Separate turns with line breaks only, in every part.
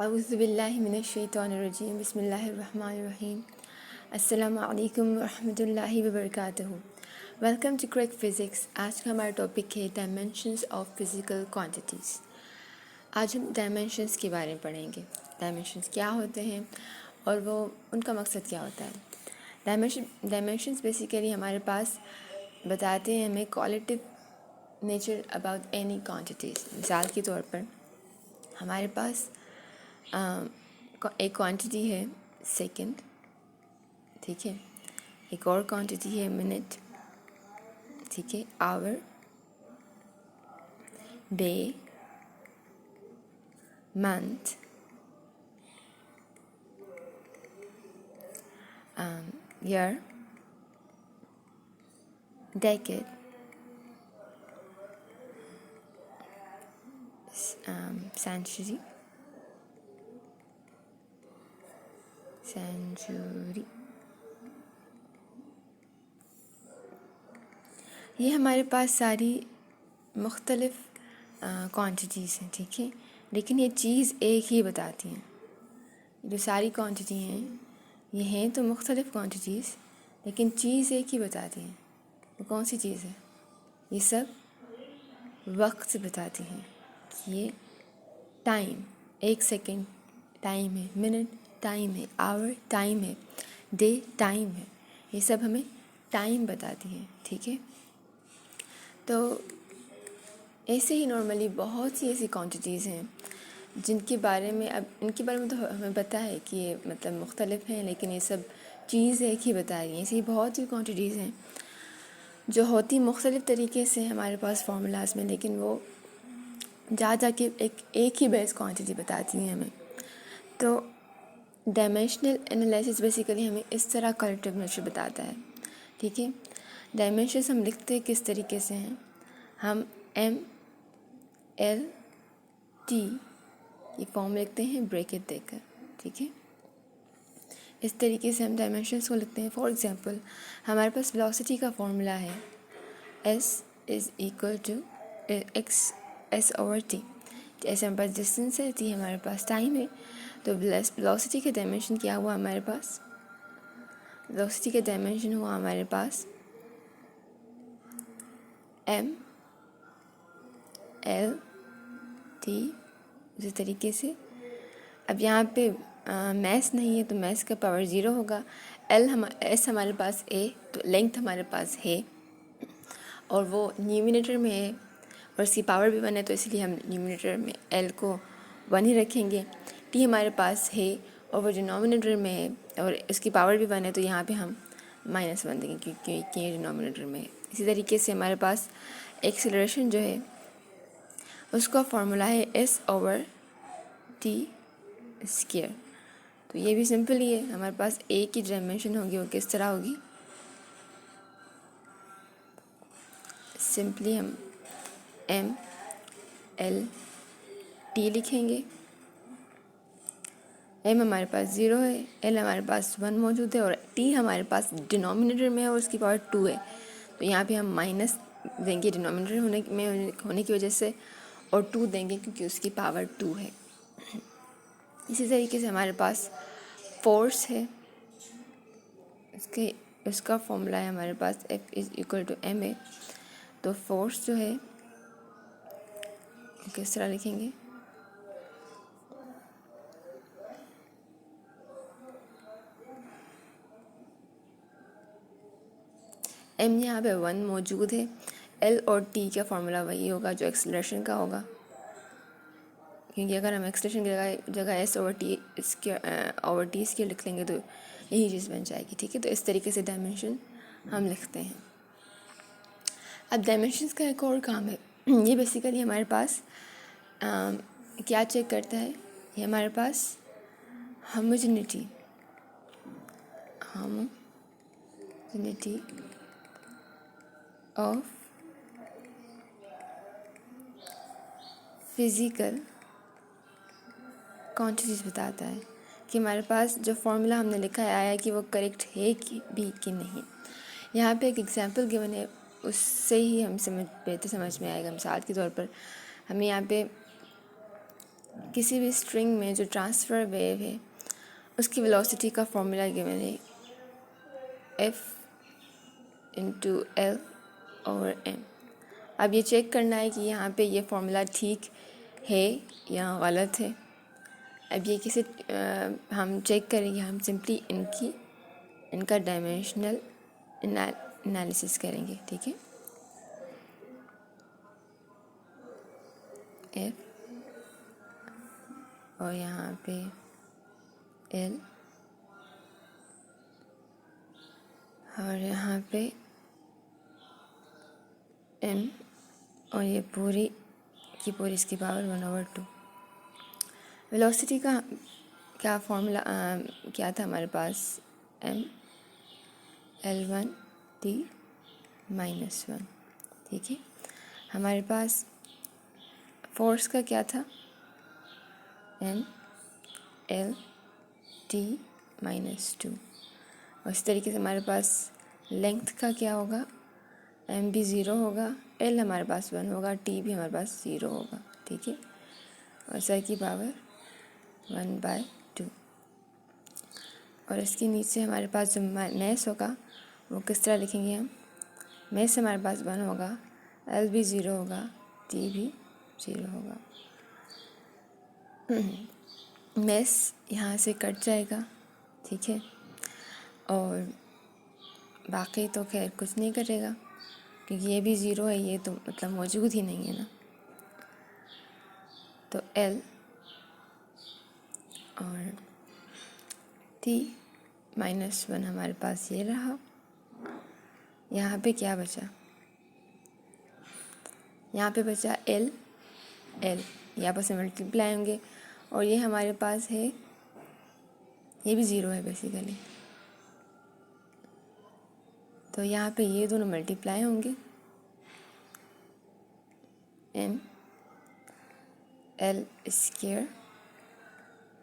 अऊज़ुबिल्लाहि मिनश्शैतानिर्रजीम बिस्मिल्लाहिर्रहमानिर्रहीम अस्सलामु अलैकुम वरहमतुल्लाहि वबरकातुहू। Welcome to quick physics. आज का हमारा टॉपिक है डायमेंशंस ऑफ फिज़िकल क्वांटिटीज़। आज हम डायमेंशंस के बारे में पढ़ेंगे। डायमेंशंस क्या होते हैं और वो उनका मकसद क्या होता है। डायमेंशंस बेसिकली हमारे पास बताते हैं हमें qualitative nature about any quantities. मिसाल के तौर पर हमारे पास एक क्वांटिटी है सेकंड, ठीक है। एक और क्वांटिटी है मिनट, ठीक है। Hour, day, month, year, decade, century, ये हमारे पास सारी मुख्तलिफ़ क्वांटिटीज़ हैं, ठीक है। लेकिन ये चीज़ एक ही बताती हैं। जो सारी क्वांटिटी हैं ये हैं तो मुख्तलिफ़ क्वांटिटीज़, लेकिन चीज़ एक ही बताती हैं। वो कौन सी चीज़ है? ये सब वक्त से बताती हैं कि ये टाइम, एक सेकंड टाइम है, मिनट टाइम है, आवर टाइम है, डे टाइम है। ये सब हमें टाइम बताती है, ठीक है। तो ऐसे ही नॉर्मली बहुत सी ऐसी क्वांटिटीज़ हैं जिनके बारे में इनके बारे में तो हमें पता है कि ये मतलब मुख्तलिफ हैं, लेकिन ये सब चीज़ एक ही बता रही हैं। ऐसी बहुत सी क्वांटिटीज़ हैं जो होती मुख्तलिफ़ तरीके से हमारे पास फार्मूलाज में, लेकिन वो जा के एक ही बेस क्वांटिटी बताती हैं हमें। तो डायमेंशनल एनालिसिस बेसिकली हमें इस तरह कलेक्टिव नेचर बताता है, ठीक है। डायमेंशंस हम लिखते हैं किस तरीके से हैं, हम एम एल टी ये फॉर्म लिखते हैं ब्रैकेट देकर, ठीक है। इस तरीके से हम डायमेंशंस को लिखते हैं। फॉर एग्जांपल हमारे पास वेलोसिटी का फॉर्मूला है s is equal to X S over T. जैसे हमारे पास डिस्टेंस है, टी हमारे पास टाइम है, तो वेलोसिटी का डायमेंशन क्या हुआ हमारे पास? वेलोसिटी का डायमेंशन हुआ हमारे पास एम एल टी। इसी तरीके से अब यहाँ पे मैस नहीं है तो मैस का पावर 0 होगा। एस हमारे पास ए, तो लेंथ हमारे पास है और वो न्यूमिनेटर में है और इसकी पावर भी 1 है, तो इसलिए हम न्यूमिनेटर में एल को 1 ही रखेंगे। टी हमारे पास है और वो डिनोमिनेटर में है और इसकी पावर भी 1 है, तो यहाँ पे हम -1 देंगे क्योंकि ये डिनोमिनेटर में है। इसी तरीके से हमारे पास एक्सेलरेशन जो है उसका फॉर्मूला है एस ओवर टी स्क्वायर। तो ये भी सिंपल ही है। हमारे पास ए की डायमेंशन होगी, वो किस तरह होगी? सिंपली हम एम एल टी लिखेंगे। एम हमारे पास 0 है, एल हमारे पास 1 मौजूद है और टी हमारे पास डिनोमिनेटर में है और उसकी पावर 2 है, तो यहाँ पे हम माइनस देंगे डिनोमिनेटर होने की वजह से और 2 देंगे क्योंकि उसकी पावर 2 है। इसी तरीके से हमारे पास फोर्स है, उसका फॉर्मूला है हमारे पास F is equal to M है। तो फोर्स जो है किस तरह लिखेंगे? एम यहाँ पे 1 मौजूद है, एल और टी का फॉर्मूला वही होगा जो एक्सेलरेशन का होगा, क्योंकि अगर हम एक्सेलरेशन की जगह एस ओवर टी इसके लिख लेंगे तो यही चीज़ बन जाएगी, ठीक है। तो इस तरीके से डायमेंशन हम लिखते हैं। अब डायमेंशंस का एक और काम है, ये बेसिकली हमारे पास क्या चेक करता है? ये हमारे पास होमोजेनिटी ऑफ फिज़िकल क्वांटिटीज़ बताता है कि हमारे पास जो फॉर्मूला हमने लिखा है आया कि वो करेक्ट है कि नहीं। यहाँ पे एक एग्जांपल गिवन है, उससे ही हम बेहतर समझ में आएगा। मिसाल के तौर पर हमें यहाँ पे किसी भी स्ट्रिंग में जो ट्रांसफ़र वेव है उसकी वेलोसिटी का फॉर्मूला गिवन है F into L over M. अब ये चेक करना है कि यहाँ पे ये फॉर्मूला ठीक है या गलत है। अब ये किसी हम चेक करेंगे, हम सिंपली इनका डायमेंशनल एनालिसिस करेंगे, ठीक है। F और यहाँ पे L और यहाँ पे M और ये पूरी की पूरी इसकी पावर 1/2। वेलोसिटी का क्या फॉर्मूला क्या था हमारे पास, M L1 T -1, ठीक है। हमारे पास फोर्स का क्या था, N L T -2। और इस तरीके से हमारे पास लेंथ का क्या होगा, M भी 0 होगा, L हमारे पास 1 होगा, T भी हमारे पास 0 होगा, ठीक है। और सर की पावर 1/2। और इसके नीचे हमारे पास जो मैस होगा वो किस तरह लिखेंगे हम, मैस हमारे पास 1 होगा, L भी 0 होगा, T भी 0 होगा। मैस यहाँ से कट जाएगा, ठीक है। और बाकी तो खैर कुछ नहीं करेगा क्योंकि ये भी 0 है, ये तो मतलब मौजूद ही नहीं है ना। तो L और T -1 हमारे पास ये रहा। यहाँ पे क्या बचा, यहाँ पे बचा L यहाँ पर से मल्टीप्लाई होंगे और ये हमारे पास है, ये भी 0 है बेसिकली, तो यहाँ पे ये दोनों मल्टीप्लाई होंगे, M L square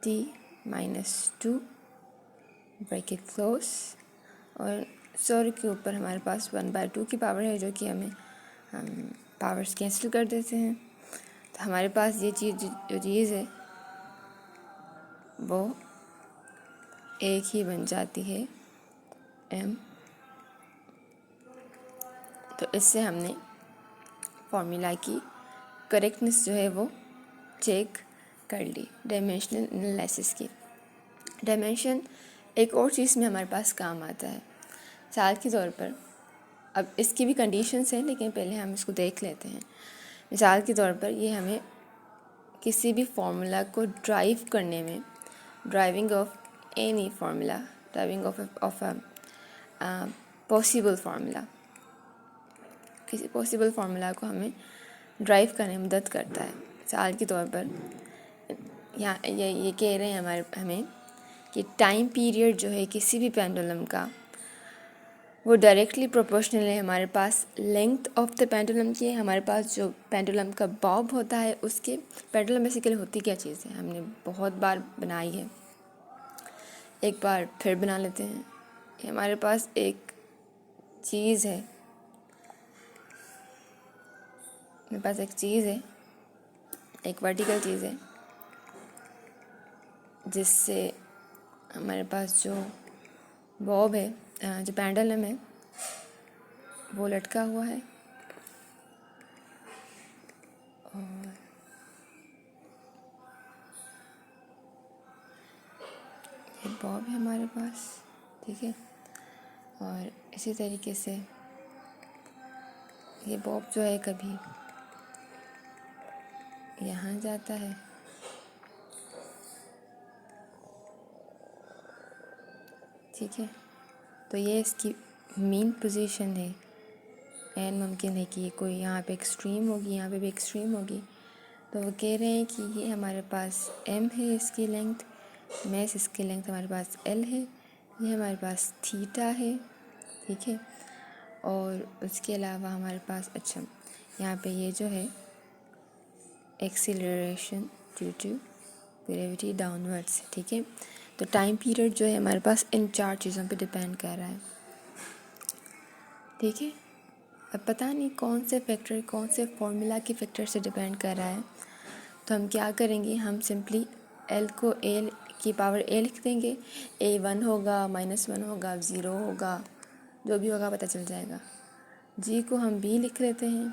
T -2 bracket close. और 100 के ऊपर हमारे पास 1/2 की पावर है, जो कि हम पावर्स कैंसिल कर देते हैं। तो हमारे पास ये चीज़ जो चीज़ है वो एक ही बन जाती है M। तो इससे हमने फॉर्मूला की करेक्टनेस जो है वो चेक कर ली डायमेंशनल एनालिसिस की। डायमेंशन एक और चीज़ में हमारे पास काम आता है मिसाल के तौर पर। अब इसकी भी कंडीशंस हैं लेकिन पहले हम इसको देख लेते हैं। मिसाल के तौर पर ये हमें किसी भी फार्मूला को ड्राइव करने में, driving of any formula, driving of a possible formula, किसी पॉसिबल फार्मूला को हमें ड्राइव करने में मदद करता है। मिसाल के तौर पर यहाँ ये कह रहे हैं हमें कि टाइम पीरियड जो है किसी भी पेंडुलम का वो डायरेक्टली प्रोपोर्शनल है हमारे पास लेंथ ऑफ द पेंडुलम की। हमारे पास जो पेंडुलम का बॉब होता है उसके, पेंडुलम बेसिकली होती क्या चीज़ है, हमने बहुत बार बनाई है, एक बार फिर बना लेते हैं। हमारे पास एक चीज़ है, मेरे पास एक चीज़ है, एक वर्टिकल चीज़ है जिससे हमारे पास जो बॉब है, जो पेंडुलम है वो लटका हुआ है और ये बॉब है हमारे पास, ठीक है। और इसी तरीके से ये बॉब जो है कभी यहाँ जाता है, ठीक है। तो ये इसकी मेन पोजीशन है। एंड मुमकिन है कि ये कोई यहाँ पे एक्सट्रीम होगी, यहाँ पे भी एक्सट्रीम होगी। तो वो कह रहे हैं कि ये हमारे पास M है इसकी लेंथ, मैस इसकी लेंथ हमारे पास L है, ये हमारे पास थीटा है, ठीक है। और उसके अलावा हमारे पास अच्छा यहाँ पे ये जो है acceleration due to gravity downwards, ठीक है। तो टाइम पीरियड जो है हमारे पास इन 4 चीज़ों पे डिपेंड कर रहा है, ठीक है। अब पता नहीं कौन से फैक्टर, कौन से फॉर्मूला के फैक्टर से डिपेंड कर रहा है, तो हम क्या करेंगे, हम सिंपली एल को ए की पावर ए लिख देंगे। ए 1 होगा, -1 होगा, 0 होगा, जो भी होगा पता चल जाएगा। जी को हम बी लिख लेते हैं,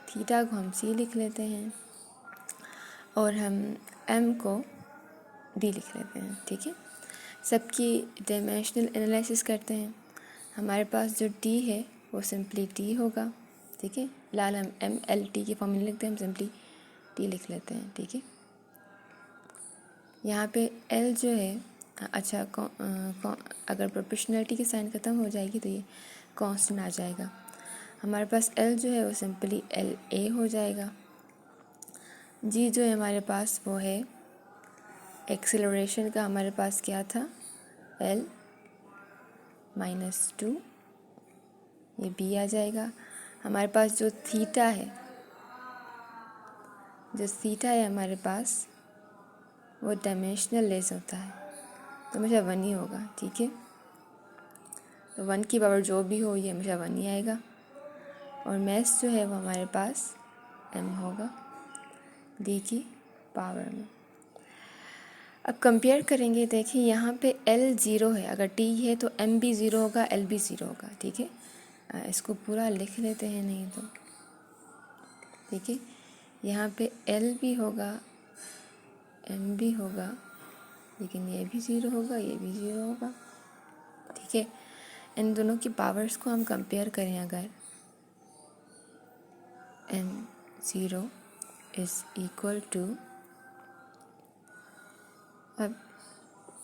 थीटा को हम सी लिख लेते हैं, और हम एम को डी लिख लेते हैं। ठीक है, सबकी डायमेंशनल एनालिसिस करते हैं। हमारे पास जो टी है वो सिंपली टी होगा। ठीक है, लाल हम एम एल टी की फॉर्म में लिखते हैं, हम सिंपली टी लिख लेते हैं। ठीक है, यहाँ पे एल जो है, अच्छा अगर प्रोपोर्शनलिटी की साइन ख़त्म हो जाएगी तो ये कांस्टेंट आ जाएगा। हमारे पास एल जो है वो सिंपली एल ए हो जाएगा। जी जो है हमारे पास वो है एक्सेलरेशन का, हमारे पास क्या था, एल -2, ये बी आ जाएगा। हमारे पास जो थीटा है, हमारे पास वो डायमेंशनल लेस होता है, तो हमेशा 1 ही होगा। ठीक है, तो 1 की पावर जो भी हो ये हमेशा 1 ही आएगा। और मैथ जो है वो हमारे पास m होगा d की पावर में। अब कंपेयर करेंगे, देखिए यहाँ पे l 0 है, अगर t है तो m भी 0 होगा, l भी 0 होगा। ठीक है, इसको पूरा लिख लेते हैं नहीं तो। ठीक है, यहाँ पे l भी होगा, m भी होगा, लेकिन ये भी 0 होगा, ये भी 0 होगा। ठीक है, इन दोनों की पावर्स को हम कंपेयर करें, अगर m0 इज़ इक्वल टू, अब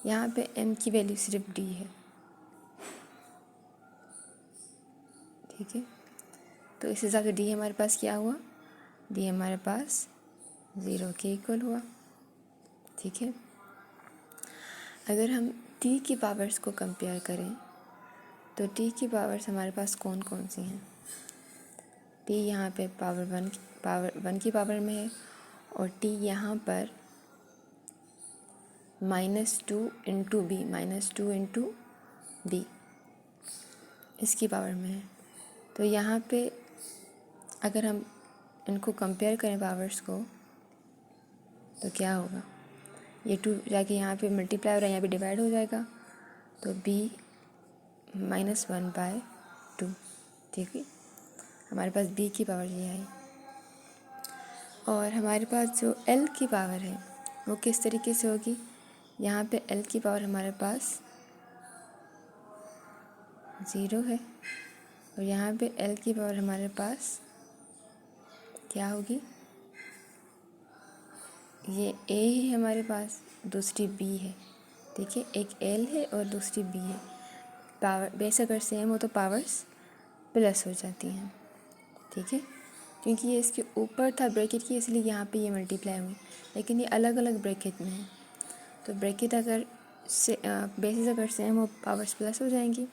यहाँ पे m की वैल्यू सिर्फ d है। ठीक है, तो इस हिसाब से d हमारे पास क्या हुआ, d हमारे पास 0 के इक्वल हुआ। ठीक है, अगर हम t की पावर्स को कंपेयर करें तो t की पावर्स हमारे पास कौन कौन सी हैं। t यहाँ पे पावर 1 की पावर में है, और t यहाँ पर -2 इंटू बी, -2 इंटू बी इसकी पावर में है। तो यहाँ पे अगर हम इनको कंपेयर करें पावर्स को तो क्या होगा, ये 2 जाके यहाँ पे मल्टीप्लाई हो रहा है, यहाँ पे डिवाइड हो जाएगा, तो b -1/2। ठीक है, हमारे पास b की पावर ये आई। और हमारे पास जो l की पावर है वो किस तरीके से होगी, यहाँ पे l की पावर हमारे पास 0 है, और यहाँ पे l की पावर हमारे पास क्या होगी, ये a है हमारे पास, दूसरी b है। देखिए, एक l है और दूसरी b है। पावर बेस अगर सेम हो तो पावर्स प्लस हो जाती हैं। ठीक है, क्योंकि ये इसके ऊपर था ब्रैकेट की, इसलिए यहाँ पे ये मल्टीप्लाई हुई, लेकिन ये अलग अलग ब्रैकेट में है, तो ब्रैकेट अगर बेसिस अगर सेम हो पावर्स प्लस हो जाएंगी।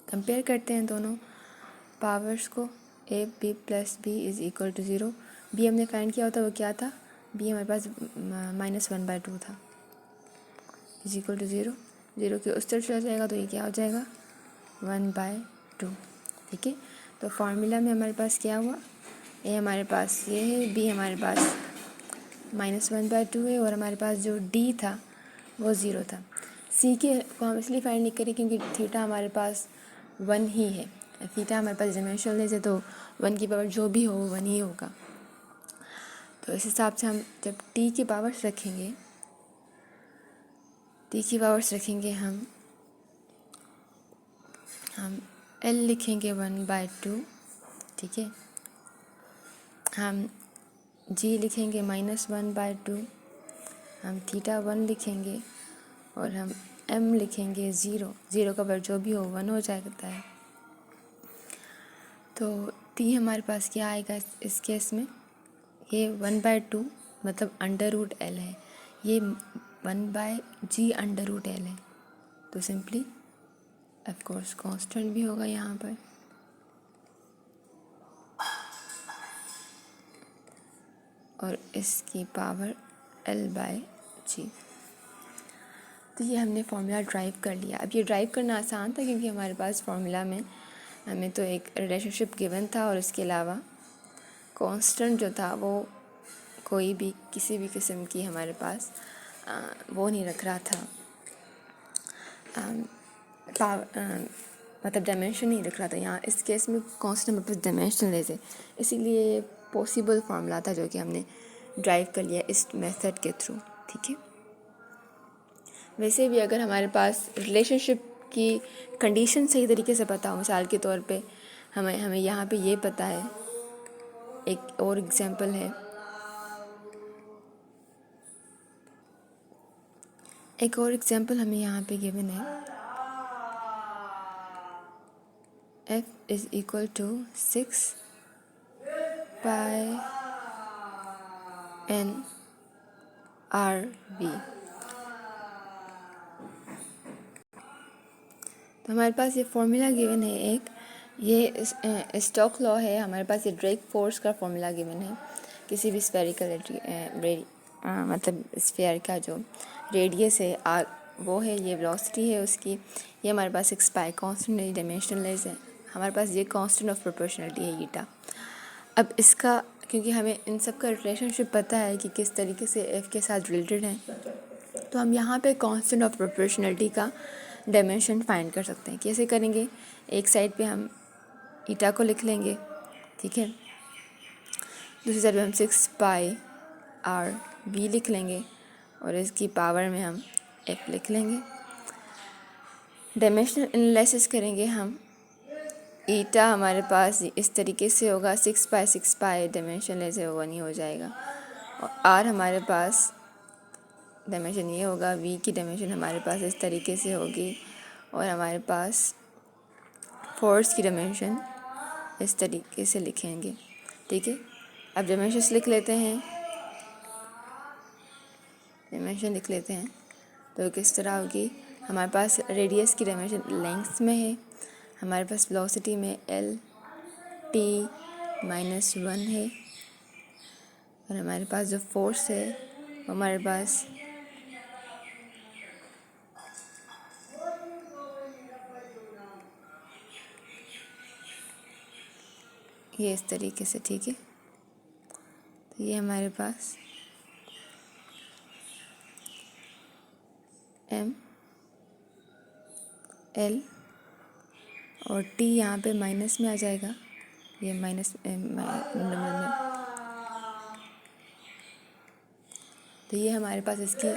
कंपेयर करते हैं दोनों पावर्स को, a b plus b is equal to 0। b हमने फाइंड किया होता, वो क्या था, b हमारे पास -1/2 था, इज इक्वल टू 0। 0 के उस तरफ चला जाएगा तो ये क्या हो जाएगा, 1/2। ठीक है, तो फार्मूला में हमारे पास क्या हुआ, a हमारे पास ये है, b हमारे पास -1/2 है, और हमारे पास जो d था वो 0 था। c के को हम इसलिए फाइंड नहीं करें क्योंकि थीटा हमारे पास 1 ही है, थीटा हमारे पास डायमेंशनल लेस है, तो 1 की पावर जो भी हो वो 1 ही होगा। तो इस हिसाब से हम जब t की पावर्स रखेंगे, हम l लिखेंगे 1/2। ठीक है, हम g लिखेंगे -1/2, हम थीटा 1 लिखेंगे, और हम m लिखेंगे 0। 0 का पावर जो भी हो 1 हो जाता है। तो t हमारे पास क्या आएगा इस केस में, ये 1/2 मतलब √L है, ये 1/g√L है, तो सिंपली ऑफ कोर्स कांस्टेंट भी होगा यहाँ पर। और इसकी पावर L/g। तो ये हमने फार्मूला ड्राइव कर लिया। अब ये ड्राइव करना आसान था क्योंकि हमारे पास फार्मूला में हमें तो एक रिलेशनशिप गिवन था, और इसके अलावा कांस्टेंट जो था वो कोई भी किसी भी किस्म की हमारे पास वो नहीं रख रहा था, मतलब डायमेंशन नहीं रख रहा था। यहाँ इस केस में कांस्टेंट हमारे पास डायमेंशनलेस है, इसीलिए ये पॉसिबल फार्मूला था जो कि हमने ड्राइव कर लिया इस मेथड के थ्रू। ठीक है, वैसे भी अगर हमारे पास रिलेशनशिप की कंडीशन सही तरीके से पता हो, मिसाल के तौर पे हमें यहाँ पे ये पता है, एक और एग्जांपल है, एक और एग्जांपल हमें यहाँ पे गिवन है, f is equal to 6 pi n r v। तो हमारे पास ये फॉर्मूला गिवन है एक, ये स्टोक्स लॉ है, हमारे पास ये ड्रेक फोर्स का फॉर्मूला गिवन है। किसी भी स्फेरिकल मतलब स्फेयर का जो रेडियस है वो है, ये वेलोसिटी है उसकी, ये हमारे पास एक स्पाई कांस्टेंट है, डायमेंशनलेस है, हमारे पास ये कांस्टेंट ऑफ प्रोपोर्शनलिटी है ईटा। अब इसका क्योंकि हमें इन सब का रिलेशनशिप पता है कि किस तरीके से एफ़ के साथ रिलेटेड है, तो हम यहाँ पे कांस्टेंट ऑफ प्रोपोर्शनलिटी का डायमेंशन फाइंड कर सकते हैं। कैसे करेंगे, एक साइड पे हम ईटा को लिख लेंगे, ठीक है, दूसरी साइड पे हम 6 पाई आर वी लिख लेंगे और इसकी पावर में हम एफ लिख लेंगे। डायमेंशनल एनालिसिस करेंगे हम, ईटा हमारे पास इस तरीके से होगा, 6 पाई डायमेंशनलेस है, वो नहीं हो जाएगा, और आर हमारे पास डायमेंशन ये होगा, वी की डायमेंशन हमारे पास इस तरीके से होगी, और हमारे पास फोर्स की डायमेंशन इस तरीके से लिखेंगे। ठीक है, अब डायमेंशंस लिख लेते हैं, डायमेंशन लिख लेते हैं तो किस तरह होगी, हमारे पास रेडियस की डायमेंशन लेंथ में है, हमारे पास वेलोसिटी में l t -1 है, और हमारे पास जो फोर्स है वो हमारे पास ये इस तरीके से। ठीक है, तो ये हमारे पास m l और t यहाँ पे माइनस में आ जाएगा, ये माइनस नंबर में, तो ये हमारे पास इसकी,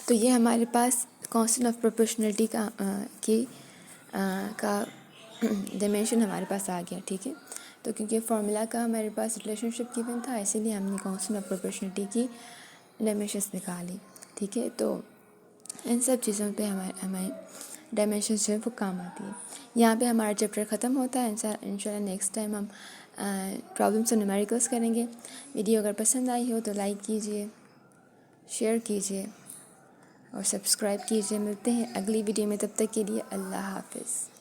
तो ये हमारे पास कांस्टेंट ऑफ प्रोपोर्शनलिटी का डायमेंशन हमारे पास आ गया। ठीक है, तो क्योंकि फार्मूला का हमारे पास रिलेशनशिप गिवन था, इसीलिए हमने कांस्टेंट ऑफ प्रोपोर्शनलिटी की डायमेंशंस निकाली। ठीक है, तो इन सब चीज़ों पे हमारे डायमेंशंस जो है वो काम आती है। यहाँ पे हमारा चैप्टर ख़त्म होता है। इंशाल्लाह नेक्स्ट टाइम हम प्रॉब्लम्स और न्यूमेरिकल्स करेंगे। वीडियो अगर पसंद आई हो तो लाइक कीजिए, शेयर कीजिए और सब्सक्राइब कीजिए। मिलते हैं अगली वीडियो में, तब तक के लिए अल्लाह हाफ़िज़।